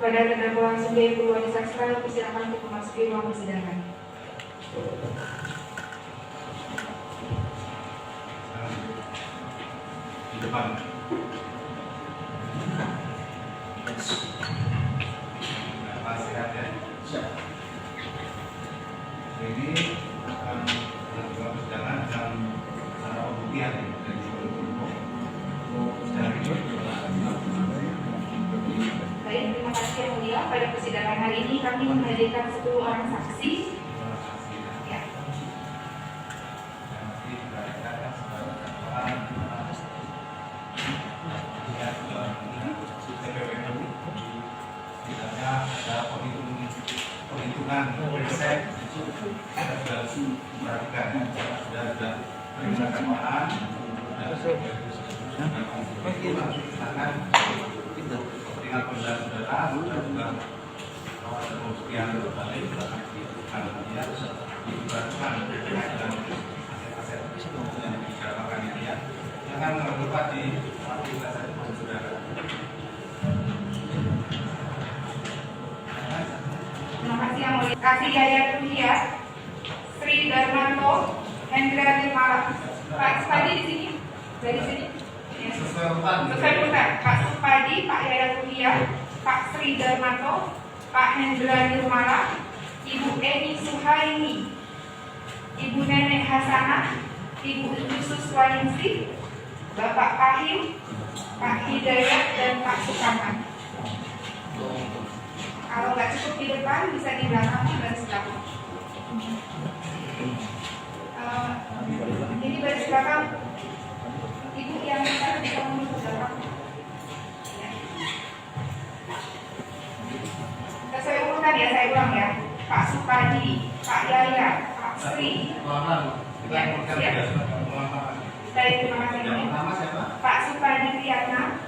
Pada terdakwa sebagai Purwadi Sastra, persilakan untuk memasuki ruang persidangan. Di depan. Sehat ya. Ini akan melakukan persidangan dalam cara pembuktian dari Baik, terima kasih yang mulia. Pada persidangan hari ini kami menghadirkan 10 orang saksi. Ya. Misalnya ada perhitungan persen, kita sudah perhatikan, sudah perhitungan keuangan, silakan kepentingan pembelajaran saudara, sudah juga pembuktian kembali dilakukan ya, diperhatikan dengan aset-aset yang dibicarakan ini ya. Jangan lupa di aplikasi saudara. Terima kasih yang mulia. Kasih Yaya Ruhia, Sri Darmanto, Hendra Nirmala. Pak Supadi di sini, dari sini. Ya. Sesuai urutan. Pak Supadi, Pak Yaya Ruhia, Pak Sri Darmanto, Pak Hendra Nirmala, Ibu Eni Suhaini, Ibu Nenek Hasanah, Ibu Yusuf Waningsi, Bapak Pahim, Pak Hidayat, dan Pak Sukaman. Kalau nggak cukup di depan, bisa di belakang baris belakang. Ini baris belakang. Ibu yang bisa mundur ke belakang. Ya. Sesuai urutan ya, saya ulang ya. Pak Supadi, Pak Yaya, Pak Sri. Ya, siap. Baik, terima kasih. Pak Supadi Priyatna,